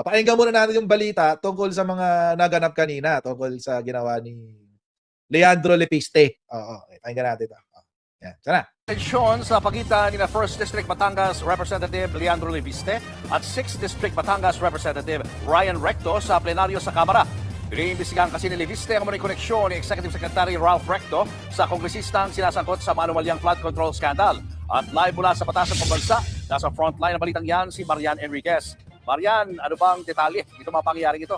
Pakinggan muna natin yung balita tungkol sa mga naganap kanina, tungkol sa ginawa ni Leandro Lepiste. Oo, pakinggan natin ito. Yan, sana. Tensyon sa pagitan ni 1st District Batangas Representative Leandro Lepiste at 6th District Batangas Representative Ryan Recto sa plenaryo sa Kamara. Iniimbestigahan kasi ni Lepiste ang may koneksyon ni Executive Secretary Ralph Recto sa kongresistang sinasangkot sa manumalyang flood control scandal. At live mula sa Batasang Pambansa, nasa frontline ng balitang yan si Marian Enriquez. Marian, ano bang detalye dito mga pangyayaring ito?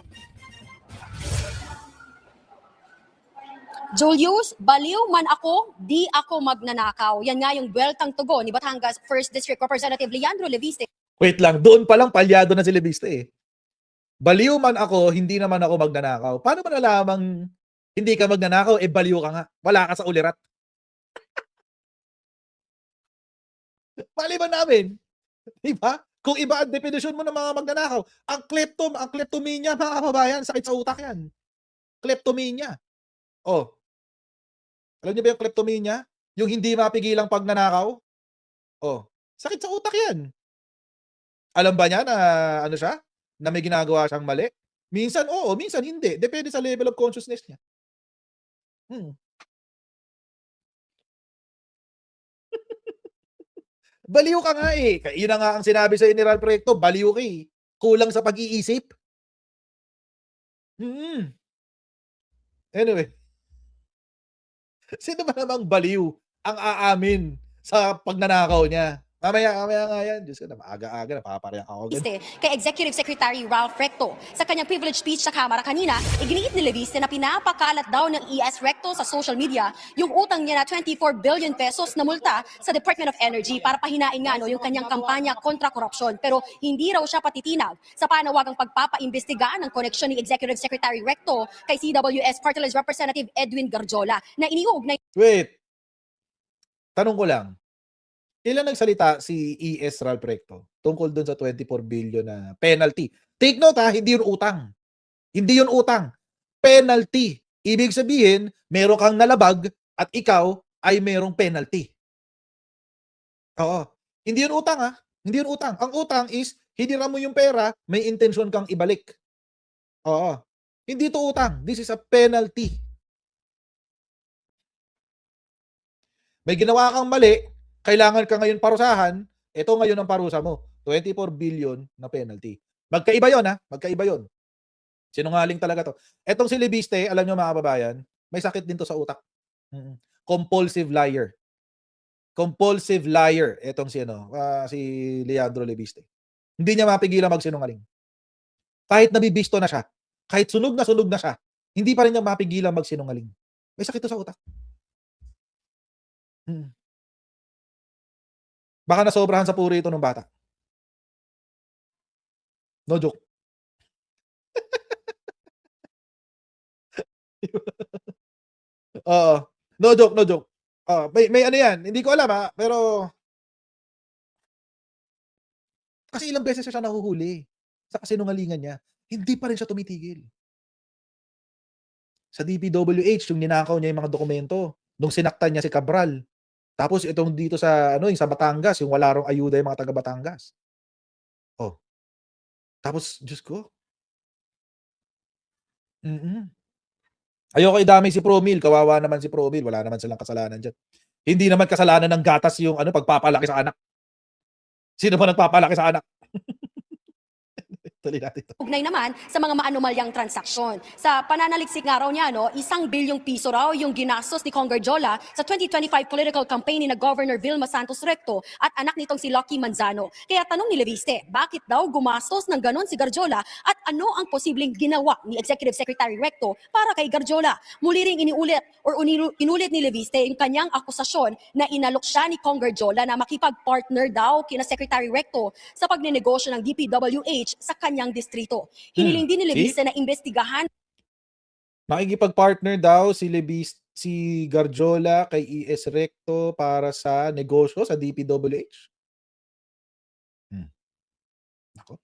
Julius, baliw man ako, di ako magnanakaw. Yan nga yung buweltang tugon ni Batangas 1st District Representative Leandro Lepiste. Wait lang, doon pa lang palyado na si Lepiste eh. Baliw man ako, hindi naman ako magnanakaw. Paano mo nalamang hindi ka magnanakaw? Eh baliw ka nga. Wala ka sa ulirat. Mali ba namin? Diba? Kung iba ang definisyon mo ng mga magnanakaw, ang kleptomania, mga kababayan, sakit sa utak yan. Kleptomania. Oh. Alam niyo ba yung kleptomania? Yung hindi mapigilang pagnanakaw? Oh. Sakit sa utak yan. Alam ba niya na ano siya? Na may ginagawa siyang mali? Minsan oo, minsan hindi. Depende sa level of consciousness niya. Baliw ka nga eh. Yun na nga ang sinabi sa General Proyekto, baliw ka eh. Kulang sa pag-iisip. Anyway. Sino ba namang baliw ang aamin sa pagnanakaw niya? Mamaya nga yan. Diyos ko na, maaga-aga, napapareha ako. Kay Executive Secretary Ralph Recto sa kanyang privilege speech sa Kamara kanina, iginiit ni Lepiste na pinapakalat daw ng ES Recto sa social media yung utang niya na 24 billion pesos na multa sa Department of Energy para pahinain nga yung kanyang kampanya kontra korupsyon. Pero hindi raw siya patitinag sa panawagang pagpapaimbestiga ng koneksyon ni Executive Secretary Recto kay CWS Party List Representative Edwin Garjola na iniuog na... Wait. Tanong ko lang. Kailan nagsalita si ES Ralph Recto tungkol doon sa 24 billion na penalty? Take note ha, hindi yun utang. Hindi yun utang. Penalty. Ibig sabihin, meron kang nalabag at ikaw ay merong penalty. Oo. Hindi yun utang ha. Hindi yun utang. Ang utang is, hiniram mo yung pera, may intensyon kang ibalik. Oo. Hindi to utang. This is a penalty. May ginawa kang mali, kailangan ka ngayon parusahan, ito ngayon ang parusa mo. 24 billion na penalty. Magkaiba yon ha? Magkaiba yon. Sinungaling talaga to. Etong si Lepiste, alam nyo mga kababayan, may sakit din to sa utak. Compulsive liar. Compulsive liar. Etong si Leandro Lepiste. Hindi niya mapigilan magsinungaling. Kahit nabibisto na siya, kahit sunog na siya, hindi pa rin niya mapigilan magsinungaling. May sakit to sa utak. Baka nasobrahan sa puri ito ng bata. No joke. Oo. No joke, no joke. May ano yan, hindi ko alam ha, pero kasi ilang beses siya nahuhuli sa kasinungalingan niya. Hindi pa rin siya tumitigil. Sa DPWH, yung ninakaw niya yung mga dokumento, nung sinaktan niya si Cabral. Tapos itong dito sa yung sa Batangas, yung wala rong ayuda yung mga taga Batangas. Oh. Tapos Diyos ko. Ayoko idamay si Promil, kawawa naman si Promil, wala naman silang kasalanan diyan. Hindi naman kasalanan ng gatas yung pagpapalaki sa anak. Sino ba nagpapalaki sa anak? Ugnay naman sa mga maanumalyang transaksyon. Sa pananaliksik nga raw niya, 1 bilyong piso raw yung ginastos ni Kong Garjola sa 2025 political campaign ni na Governor Vilma Santos Recto at anak nitong si Lucky Manzano. Kaya tanong ni Lepiste, bakit daw gumastos ng ganon si Garjola at ano ang posibleng ginawa ni Executive Secretary Recto para kay Garjola? Muli ring inulit ni Lepiste yung kanyang akusasyon na inalok siya ni Kong Garjola na makipag-partner daw kina Secretary Recto sa pagnenegosyo ng DPWH sa kanyang distrito. Hiniling din ni Lepiste na imbestigahan. Makikipag-partner daw si Garjola kay ES Recto para sa negosyo sa DPWH. Nako.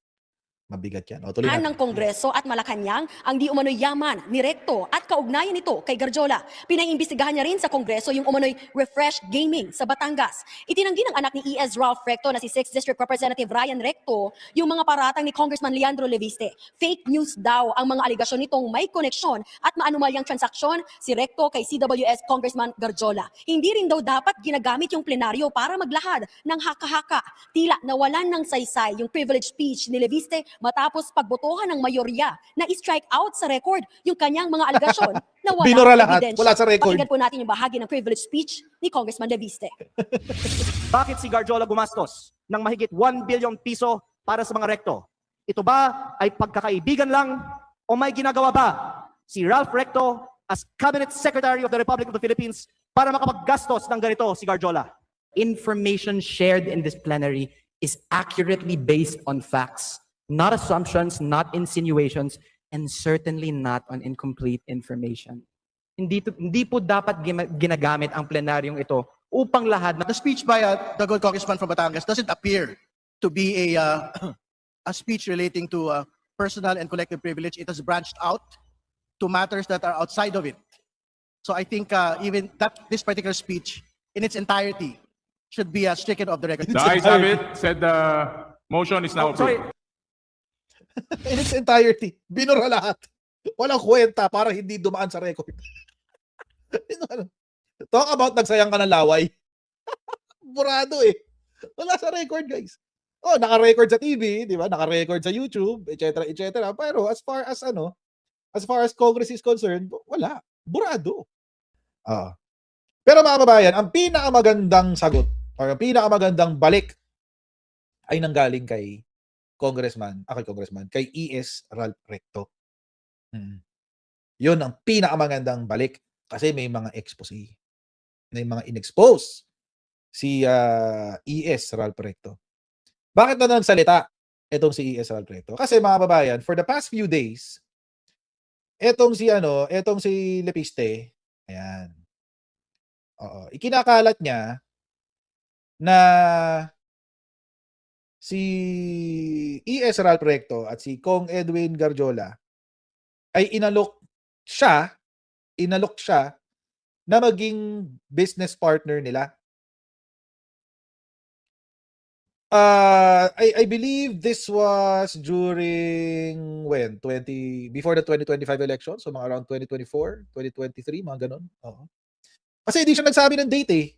Mabigat yan. O, tuloy ng natin. Kongreso at Malacanang ang di umano'y yaman ni Recto at kaugnayan nito kay Garjola. Pinaimbestigahan niya rin sa Kongreso yung umano'y refresh gaming sa Batangas. Itinanggi ng anak ni E.S. Ralph Recto na si 6th District Representative Ryan Recto yung mga paratang ni Congressman Leandro Leviste. Fake news daw ang mga aligasyon nitong may koneksyon at maanumalyang transaksyon si Recto kay CWS Congressman Garjola. Hindi rin daw dapat ginagamit yung plenaryo para maglahad ng haka-haka. Tila nawalan ng saysay yung privilege speech ni Leviste matapos pagbotohan ng mayorya na i-strike out sa record yung kanyang mga aligasyon na walang Binura lahat. ebidensya. Wala sa record. Pakinggan po natin yung bahagi ng privilege speech ni Congressman Leviste. Bakit si Garjola gumastos ng mahigit 1 billion piso para sa mga Recto? Ito ba ay pagkakaibigan lang o may ginagawa ba si Ralph Recto as Cabinet Secretary of the Republic of the Philippines para makapaggastos ng ganito si Garjola? Information shared in this plenary is accurately based on facts, not assumptions, not insinuations, and certainly not on incomplete information. Hindi po dapat ginagamit ang plenaryong ito upang lahat na The speech by the good congressman from Batangas doesn't appear to be a speech relating to personal and collective privilege. It has branched out to matters that are outside of it. So I think even this particular speech in its entirety should be stricken off the record. The ayes have it. Said the motion is now Sorry, approved. In its entirety. Binura lahat. Walang kwenta para hindi dumaan sa record. Talk about nagsayang ka ng laway. Burado eh. Wala sa record, guys. Oh, naka-record sa TV, di ba? Naka-record sa YouTube, etc., etc. Pero as far as Congress is concerned, wala. Burado. Pero mga kababayan, ang pinakamagandang sagot or ang pinakamagandang balik ay nanggaling kay kay E.S. Ralph Recto. Yun ang pinakamagandang balik kasi may mga expose. May mga inexpose si E.S. Ralph Recto. Bakit na nagsalita itong si E.S. Ralph Recto? Kasi mga kababayan, for the past few days, etong si Leviste, ayan. Ikinakalat niya na si E.S. Ralph Recto at si Kong Edwin Garjola ay inalok siya na maging business partner nila. I believe this was during before the 2025 election, so mga around 2024, 2023, mga ganun. Kasi hindi siya nagsabi ng date eh.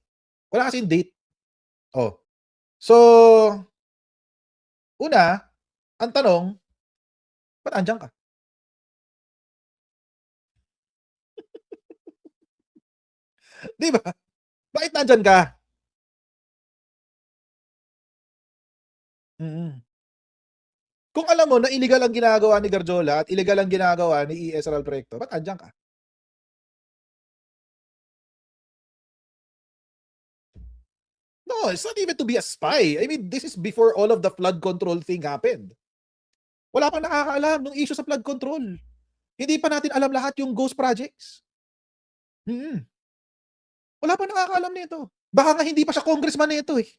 Wala kasing date. So, una, ang tanong, ba't andyan ka? Di ba? Bakit nandyan ka? Kung alam mo na illegal ang ginagawa ni Garjola at illegal ang ginagawa ni E.S. Ralph Recto, ba't andyan ka? No, it's not even to be a spy. I mean, this is before all of the flood control thing happened. Wala pang nakakaalam ng issue sa flood control. Hindi pa natin alam lahat yung ghost projects. Wala pang nakakaalam nito. Baka nga hindi pa siya congressman nito eh.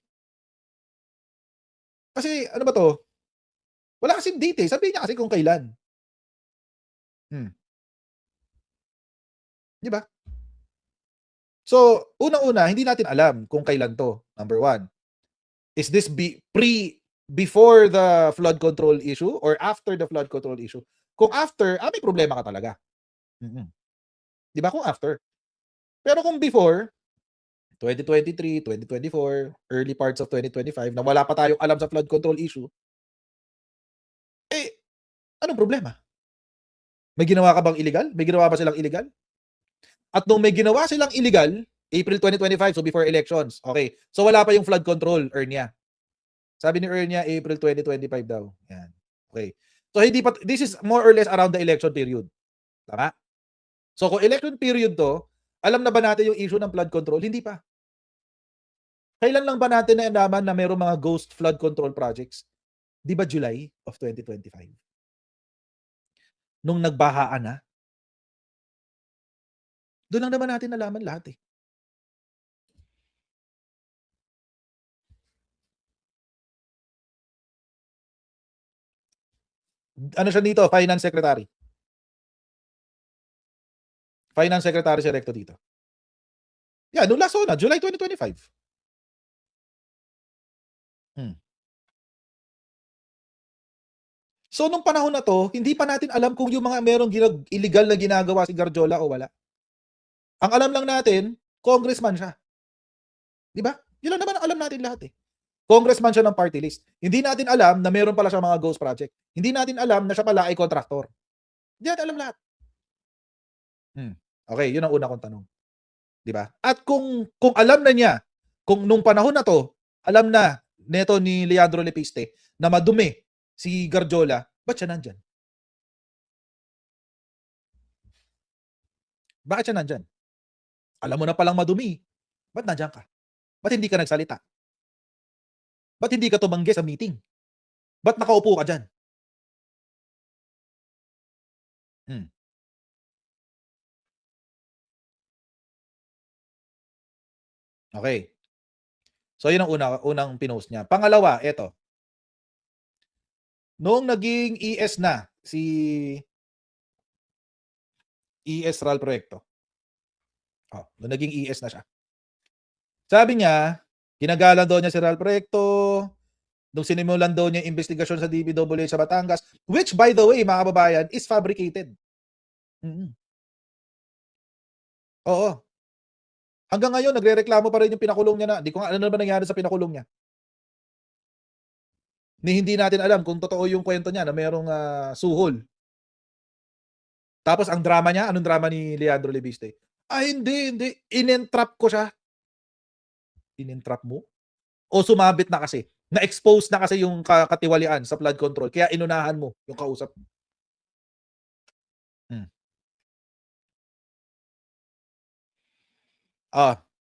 Kasi ano ba to? Wala kasing date eh. Sabihin niya kasi kung kailan. Di ba? So, unang-una, hindi natin alam kung kailan to. Number one. Is this before the flood control issue or after the flood control issue? Kung after, may problema ka talaga. Di ba? Kung after. Pero kung before, 2023, 2024, early parts of 2025, na wala pa tayong alam sa flood control issue, anong problema? May ginawa ka bang illegal? May ginawa ba silang illegal? At nung may ginawa silang illegal, April 2025, so before elections. Okay. So wala pa yung flood control, Ernia. Sabi ni Ernia, April 2025 daw. Yan. Okay. So hindi pa, this is more or less around the election period. Tama? So kung election period to, alam na ba natin yung issue ng flood control? Hindi pa. Kailan lang ba natin naalaman na mayroong mga ghost flood control projects? Di ba July of 2025? Nung nagbahaan na? Doon lang naman natin nalaman lahat eh. Ano siya dito? Finance Secretary. Finance Secretary si Recto dito. Yeah, nung last na, July 2025. So, nung panahon na to, hindi pa natin alam kung yung mga merong illegal na ginagawa si Garjola o wala. Ang alam lang natin, congressman siya. Di ba? Yun lang naman ang alam natin lahat eh. Congressman siya ng party list. Hindi natin alam na meron pala siya mga ghost project. Hindi natin alam na siya pala ay contractor. Hindi natin alam lahat. Okay, yun ang una kong tanong. Di ba? At kung alam na niya, kung nung panahon na to, alam na neto ni Leandro Lepiste na madumi si Garjola, ba't siya nandyan? Bakit siya nandyan? Alam mo na palang madumi. Ba't nandyan ka? Ba't hindi ka nagsalita? Ba't hindi ka tumanggi sa meeting? Ba't nakaupo ka dyan? Okay. So, yun ang unang pinost niya. Pangalawa, eto. Noong naging ES na si ES Ral Proyecto. Noong naging ES na siya. Sabi niya, ginagalang daw niya si Ral Proyecto, nung sinimulan daw niya yung investigasyon sa DPWH sa Batangas, which by the way, mga kababayan, is fabricated. Oo. Hanggang ngayon, nagre-reklamo pa rin yung pinakulong niya na, di ko nga ano naman nangyari sa pinakulong niya. Ni hindi natin alam kung totoo yung kwento niya na merong suhol. Tapos ang drama niya, anong drama ni Leandro Lepiste? Hindi. In-entrap ko siya. In-entrap mo? O sumabit na kasi? Na-expose na kasi yung katiwalian sa flood control. Kaya inunahan mo yung kausap mo.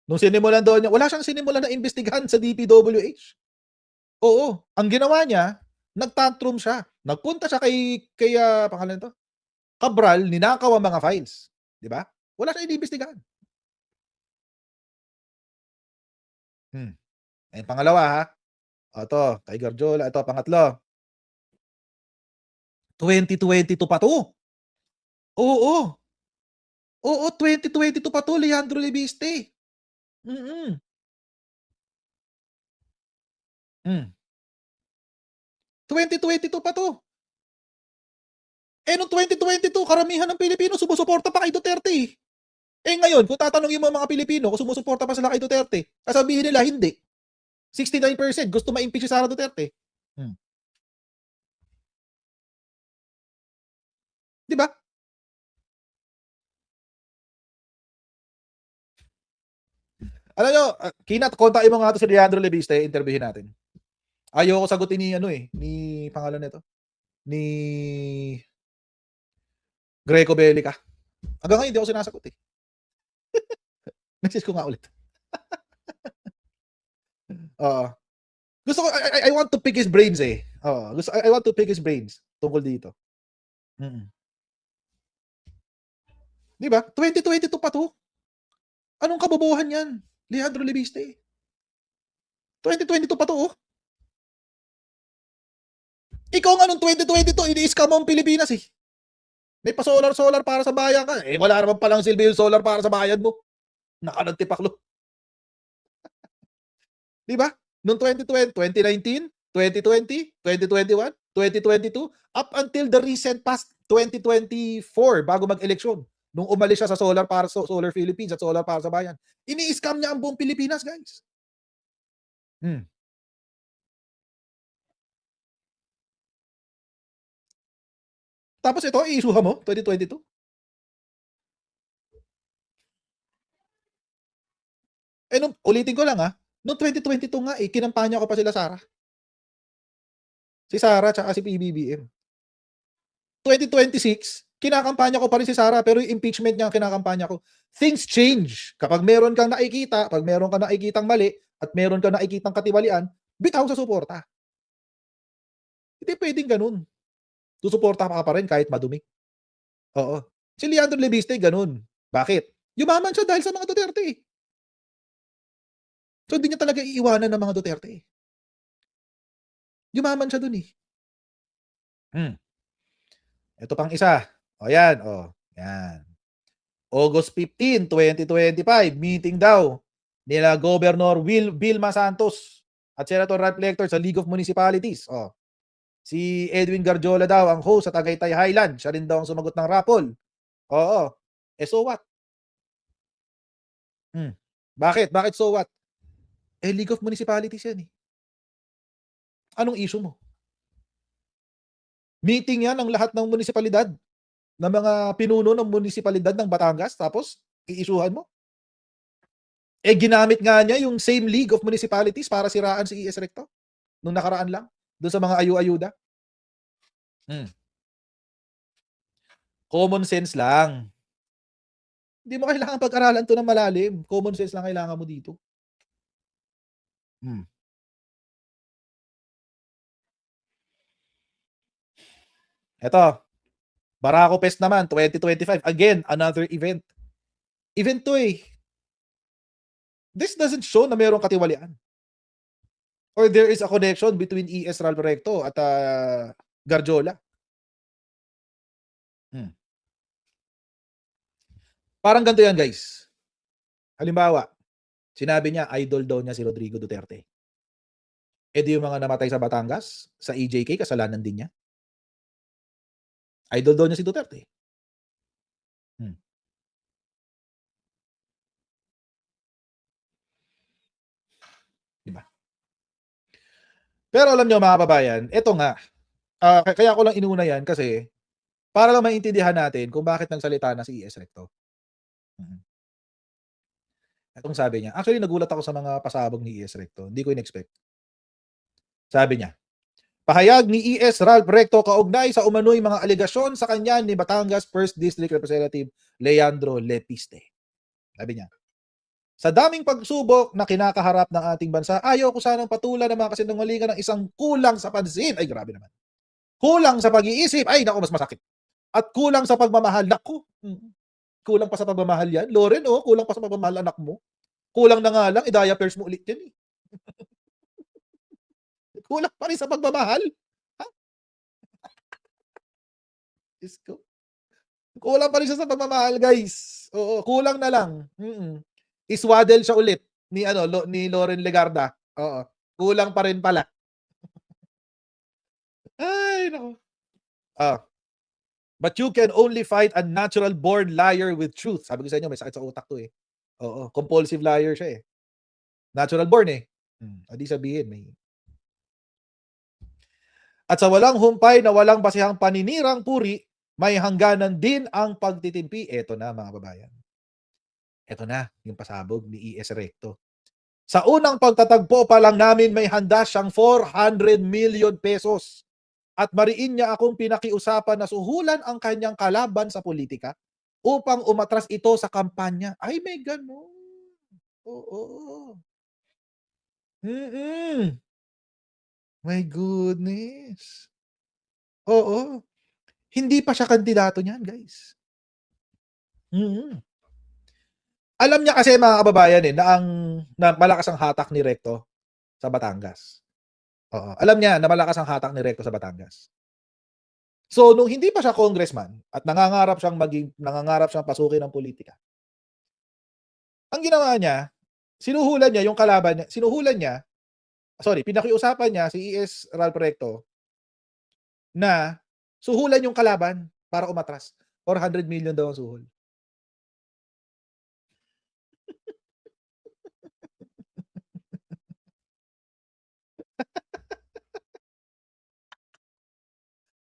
Nung sinimulan doon niya, wala siyang sinimulan na investigahan sa DPWH. Oo, ang ginawa niya, nagtantrum siya. Nagpunta siya kay pangalan nito, Cabral, ninakaw ang mga files, 'di ba? Wala siyang inimbestigahan. Pangalawa ha. Ito, kay Garjola, ito pangatlo. 2022 pa to. Oo, 2022 pa to, Leandro Lepiste. 2022 pa to. Noong 2022, karamihan ng Pilipino sumusuporta pa kay Duterte. Ngayon, kung tatanungin mo mga Pilipino kung sumusuporta pa sila kay Duterte, sasabihin nila hindi. 69% gusto ma-impeach si Sara Duterte. Di ba? Alam nyo, kontain mo nga ito si Leandro Lepiste, interviewin natin. Ayoko sagutin ni ni pangalan nito, ni Greco Bellica. Hanggang ngayon, hindi ako sinasagot eh. Message ko nga ulit. Gusto ko, I want to pick his brains eh. I want to pick his brains tungkol dito. Di ba? 2022 pa to. Anong kabobohan yan? Leandro Lepiste. 2022 pa to. Ikaw nga nung 2022, ini-scam mo ang Pilipinas eh. May pa-solar para sa bayan ka. Wala naman palang silbi yung solar para sa bayan mo. Nakanagtipaklo. Di ba? Noong 2020, 2019, 2020, 2021, 2022, up until the recent past 2024, bago mag-eleksyon, nung umalis siya sa solar para sa Solar Philippines at solar para sa bayan, ini-scam niya ang buong Pilipinas, guys. Tapos ito, i-isuha mo, 2022. Ulitin ko lang noong 2022 nga kinampanya ko pa sila Sara. Si Sara tsaka si PBBM. 2026, kinakampanya ko pa rin si Sara pero yung impeachment niya ang kinakampanya ko. Things change. Kapag meron kang nakikita, pag meron kang nakikitang mali at meron kang nakikitang katiwalian, bitaw sa suporta. Hindi pwedeng ganun. Susuporta ka pa rin kahit madumi. Oo. Si Leandro Lepiste, ganun. Bakit? Yumaman siya dahil sa mga Duterte. So, hindi niya talaga iiwanan ng mga Duterte. Yumaman siya dun eh. Ito pang isa. O yan, o. Yan. August 15, 2025, meeting daw nila Governor Vilma Santos at Senator Ralph Lecter sa League of Municipalities. O. Si Edwin Garjola daw ang host sa Tagaytay Highland. Siya rin daw ang sumagot ng raffle. Oo. So what? Bakit? Bakit so what? League of Municipalities yan eh. Anong issue mo? Meeting yan ng lahat ng munisipalidad, ng mga pinuno ng munisipalidad ng Batangas, tapos i-issuehan mo? Ginamit nga niya yung same League of Municipalities para siraan si ES Recto nung nakaraan lang, doon sa mga ayu-ayuda. Common sense lang. Hindi mo kailangan pag-aralan to ng malalim. Common sense lang kailangan mo dito. Ito, Barako Fest naman, 2025. Again, another event. Event to eh. This doesn't show na mayroong katiwalian. Or there is a connection between ES Ralph Recto at Garjola. Parang ganito yan, guys. Halimbawa, sinabi niya, idol daw niya si Rodrigo Duterte. Di yung mga namatay sa Batangas, sa EJK, kasalanan din niya. Idol daw niya si Duterte. Diba? Pero alam niyo mga kababayan, ito nga, kaya ko lang inuna yan kasi para lang maintindihan natin kung bakit nagsalita na si ES Recto. Itong sabi niya, actually nagulat ako sa mga pasabog ni ES Recto. Hindi ko in-expect. Sabi niya, pahayag ni ES Ralph Recto kaugnay sa umano'y mga alegasyon sa kanya ni Batangas 1st District Representative Leandro Lepiste. Sabi niya, sa daming pagsubok na kinakaharap ng ating bansa, ayaw ko sanang patulan ng mga kasinungalingan ng isang kulang sa pansin. Ay, grabe naman. Kulang sa pag-iisip. Ay, naku, mas masakit. At kulang sa pagmamahal. Naku, kulang pa sa pagmamahal yan. Loren, kulang pa sa pagmamahal anak mo. Kulang na nga lang, i-diapers mo ulit yan eh. Kulang pa rin sa pagmamahal. Ha? Isko. Kulang pa rin siya sa pagmamahal, guys. Oo, kulang na lang. Iswaddle siya ulit ni Loren Legarda. Oo, kulang pa rin pala. Ay, nako. But you can only fight a natural born liar with truth. Sabi ko sa inyo, may sakit sa utak to eh. Oo, compulsive liar siya eh. Natural born eh. Adi sabihin, may... At sa walang humpay na walang basihang paninirang puri, may hangganan din ang pagtitimpi. Ito na mga babayan. Ito na yung pasabog ni ES Recto. Sa unang pagtatagpo pa lang namin may handa siyang 400 million pesos. At mariin niya akong pinakiusapan na suhulan ang kanyang kalaban sa politika upang umatras ito sa kampanya. Ay, may ganun. Oo. My goodness. Oo. Hindi pa siya kandidato niyan, guys. Alam niya kasi mga kababayan na malakas ang hatak ni Recto sa Batangas. Oo. Alam niya na malakas ang hatak ni Recto sa Batangas. So, nung hindi pa siya congressman at nangangarap siyang pasukin ng politika, ang ginawa niya, pinakiusapan niya si ES Ralph Recto na suhulan yung kalaban para umatras. 400 million daw ang suhol.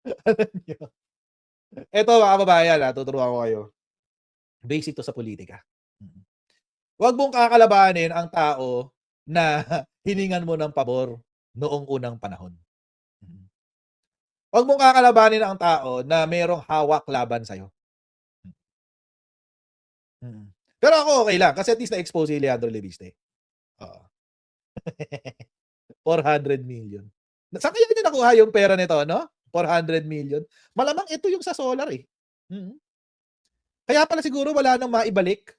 Alam niyo. Ito mga kababayan, tuturuan ko kayo. Basic to sa politika. Huwag mong kakalabanin ang tao na hiningan mo ng pabor noong unang panahon. Huwag mong kakalabanin ang tao na mayroong hawak laban sa'yo. Pero ako okay lang kasi at least na-expose si Leandro Leviste. 400 million. Saan kaya niya nakuha yung pera nito, no? 400 million. Malamang ito yung sa solar eh. Kaya pala siguro wala nang maibalik.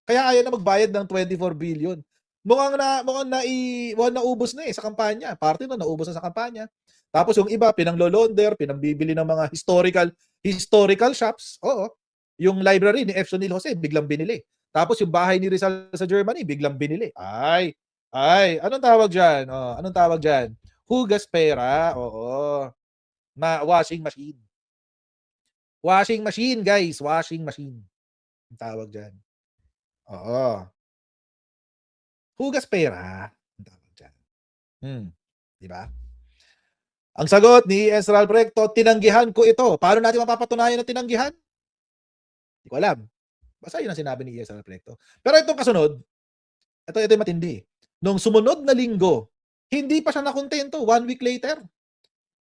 Kaya ayaw na magbayad ng 24 billion. Mukhang naubos na eh sa kampanya. Parte na naubos na sa kampanya. Tapos yung iba, pinanglolonder, pinambibili ng mga Historical shops, oo. Yung library ni F. Sonil Jose, biglang binili. Tapos yung bahay ni Rizal sa Germany, biglang binili. Ay, anong tawag dyan? Oh, anong tawag dyan? Hugas pera, oo. Washing machine. Washing machine, guys. Washing machine. Ang tawag dyan. Oo. Hugas pera. Ang tawag dyan. Di ba? Ang sagot ni Esral Recto, tinanggihan ko ito. Paano natin mapapatunayan na tinanggihan? Hindi ko alam. Basta yun ang sinabi ni Esral Recto. Pero itong kasunod, ito yung matindi. Nung sumunod na linggo, hindi pa siya nakontento. 1 week later,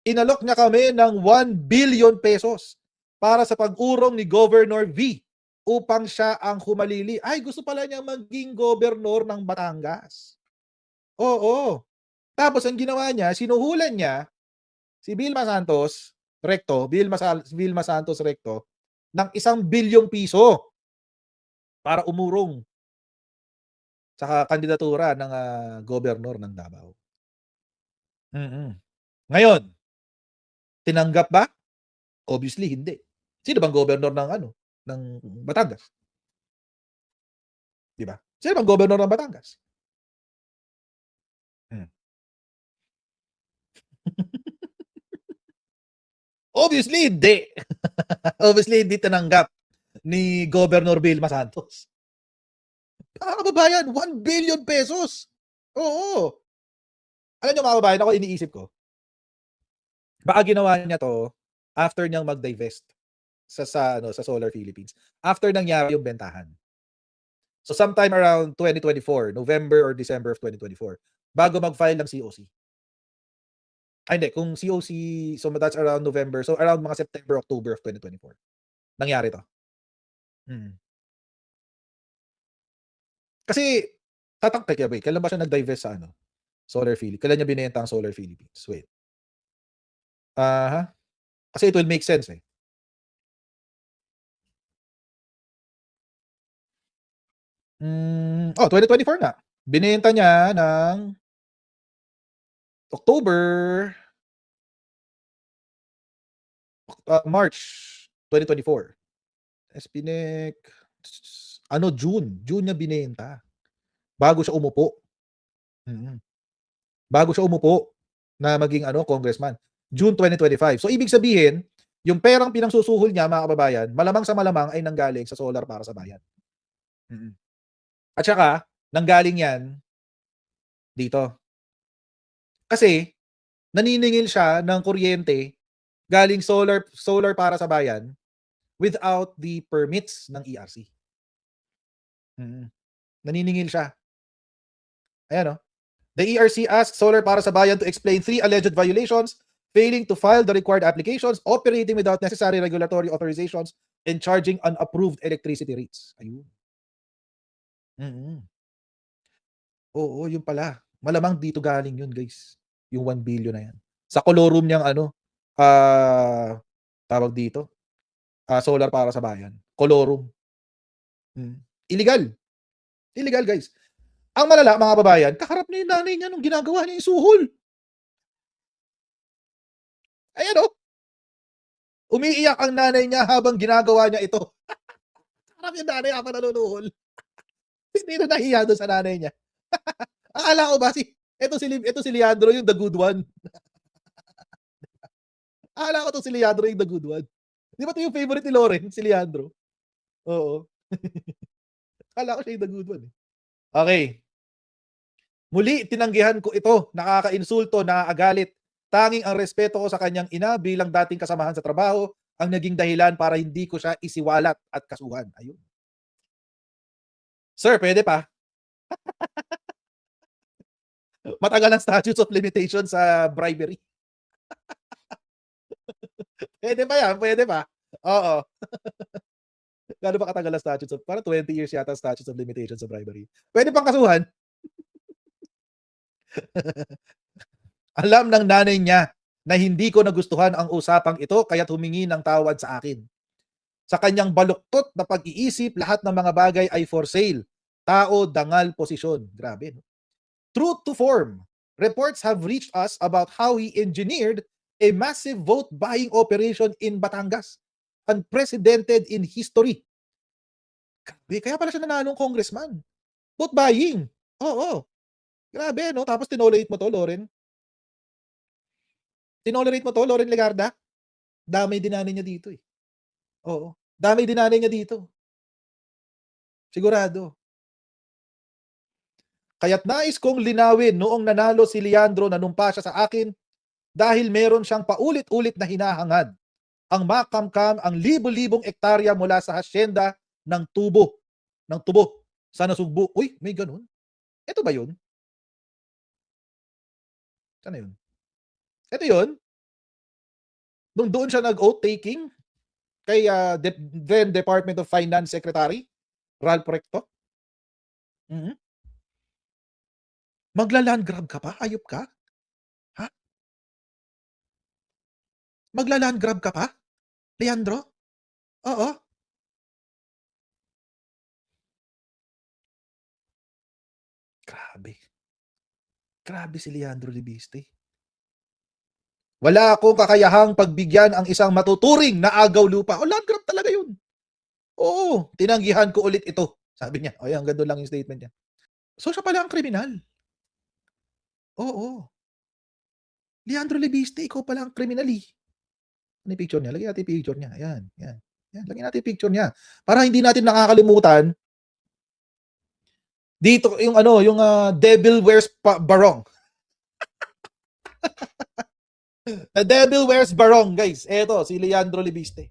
inalok niya kami ng 1 billion pesos para sa pag-urong ni Governor V upang siya ang humalili. Ay, gusto pala niya maging gobernador ng Batangas. Oo. Tapos ang ginawa niya, sinuhulan niya si Vilma Santos Recto, Vilma Santos Recto, ng 1 bilyong piso para umurong sa kandidatura ng gobernador ng Davao. Ngayon, tinanggap ba? Obviously, hindi. Sino bang gobernador ng Batangas? Di ba? Sino bang gobernador ng Batangas? Obviously, hindi. Obviously, hindi tinanggap ni Governor Vilma Santos. Mga kababayan, 1 billion pesos. Oo. Alam niyo mga kababayan, ako iniisip ko, baka ginawa niya to after niyang mag-divest sa Solar Philippines. After nangyari yung bentahan. So sometime around 2024, November or December of 2024, bago mag-file ng COC. Ay, hindi. Kung COC, so that's around November. So around mga September, October of 2024. Nangyari to. Kasi, wait, kailan ba siya nag-divest sa Solar Philippines? Kailan niya binenta ang Solar Philippines? Wait. Kasi it will make sense eh. 2024 na. Binenta niya ng October, March 2024. Espinek, June niya binenta. Bago siya umupo. Bago siya umupo na maging congressman. June 2025. So ibig sabihin, yung perang pinangsusuhol niya, mga kababayan, malamang sa malamang ay nanggaling sa Solar para sa Bayan. At saka, nanggaling yan dito. Kasi, naniningil siya ng kuryente galing solar para sa bayan without the permits ng ERC. Naniningil siya. Ayan o. The ERC asked Solar para sa Bayan to explain 3 alleged violations, failing to file the required applications, operating without necessary regulatory authorizations, and charging unapproved electricity rates. Ayun. Oo, yun pala. Malamang dito galing yun, guys. Yung 1 billion na yan. Sa colorum niyang tawag dito, Solar para sa Bayan. Colorum. Illegal. Illegal, guys. Ang malala, mga babayan, kaharap na yung nanay niya nung ginagawa niya yung suhol. Ayan o. Umiiyak ang nanay niya habang ginagawa niya ito. Kaharap yung nanay habang nanunuhol. Hindi na nahiya doon sa nanay niya. Akala ko ba ito si Leandro yung the good one. Akala ko to si Leandro yung the good one. Di ba ito yung favorite ni Loren, si Leandro? Oo. Akala ko siya yung the good one. Okay. Muli, tinanggihan ko ito. Nakaka-insulto, nakakagalit. Tanging ang respeto ko sa kanyang ina bilang dating kasamahan sa trabaho ang naging dahilan para hindi ko siya isiwalat at kasuhan. Ayun. Sir, pwede pa. Matagal ang statutes of limitation sa bribery. Pwede pa yan, pwede pa. Oo. Gano'n ba katagal ang statutes of, parang 20 years yata statutes of limitation sa bribery. Pwede pang kasuhan. Alam ng nanay niya na hindi ko nagustuhan ang usapang ito kaya't humingi ng tawad sa akin. Sa kanyang baluktot na pag-iisip, lahat ng mga bagay ay for sale. Tao, dangal, posisyon. Grabe, no? True to form, reports have reached us about how he engineered a massive vote buying operation in Batangas unprecedented in history. Grabe, kaya pala siya nanalong congressman. Vote buying. Oo. Grabe, no? Tapos tinolerate mo to, Loren. Tinolerate mo to, Loren Legarda. Damay dinanay niya dito eh. Oo. Damay dinanay niya dito. Sigurado. Kaya't nais kong linawin noong nanalo si Leandro, nanumpa siya sa akin dahil meron siyang paulit-ulit na hinahangad. Ang makamkam ang libo-libong ektarya mula sa hasyenda ng tubo sa Nasugbu. Uy, may ganun. Ito ba yun? Sana yun? Ito yun? Nung doon siya nag-oath taking kay then Department of Finance Secretary Ralph Recto. Magla-land grab ka pa? Ayop ka? Ha? Magla-land grab ka pa? Leandro? Oo. Grabe. Grabe si Leandro Libiste. Wala akong kakayahang pagbigyan ang isang matuturing na agaw lupa. O, land grab talaga yun. Oo, tinanggihan ko ulit ito. Sabi niya. O, yan, ganda lang yung statement niya. So, siya pala ang kriminal. Oo. Leandro Libiste, ikaw pala ang kriminal eh. Ano yung picture niya? Lagyan natin yung picture niya. Ayan, yan. Yan, lagyan natin yung picture niya. Para hindi natin nakakalimutan dito yung yung Devil Wears Barong. The Devil Wears Barong, guys. Eto, si Leandro Libiste.